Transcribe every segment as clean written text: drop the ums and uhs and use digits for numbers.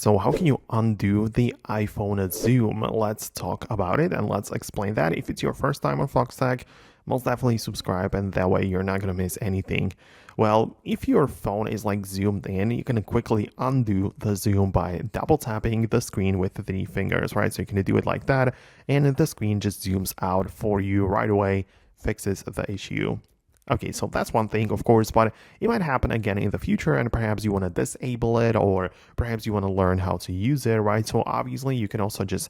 So how can you undo the iPhone zoom? Let's talk about it and let's explain that. If it's your first time on Foxtecc, most definitely subscribe and that way you're not going to miss anything. Well, if your phone is like zoomed in, you can quickly undo the zoom by double tapping the screen with the fingers, right? So you can do it like that and the screen just zooms out for you right away, fixes the issue. Okay, so that's one thing, of course, but it might happen again in the future, and perhaps you want to disable it, or perhaps you want to learn how to use it, right? So obviously, you can also just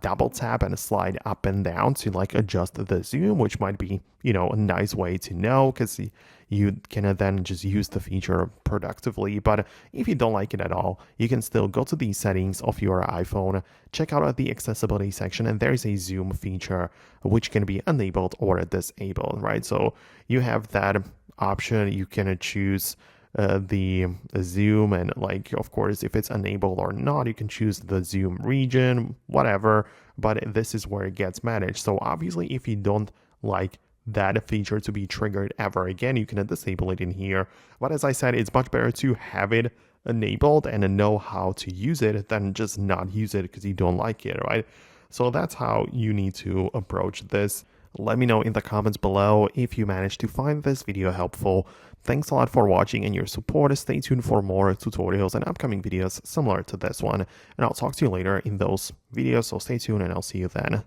double tap and slide up and down to like adjust the zoom, which might be, a nice way to know because you can then just use the feature productively. But if you don't like it at all, you can still go to the settings of your iPhone, check out the accessibility section, and there's a zoom feature which can be enabled or disabled, right? So you have that option. You can choose the zoom, and like, of course, if it's enabled or not, you can choose the zoom region, whatever, but this is where it gets managed. So obviously, if you don't like that feature to be triggered ever again, you can disable it in here. But as I said, it's much better to have it enabled and know how to use it than just not use it because you don't like it, right? So that's how you need to approach this. Let me know in the comments below if you managed to find this video helpful. Thanks a lot for watching and your support. Stay tuned for more tutorials and upcoming videos similar to this one. And I'll talk to you later in those videos, so stay tuned and I'll see you then.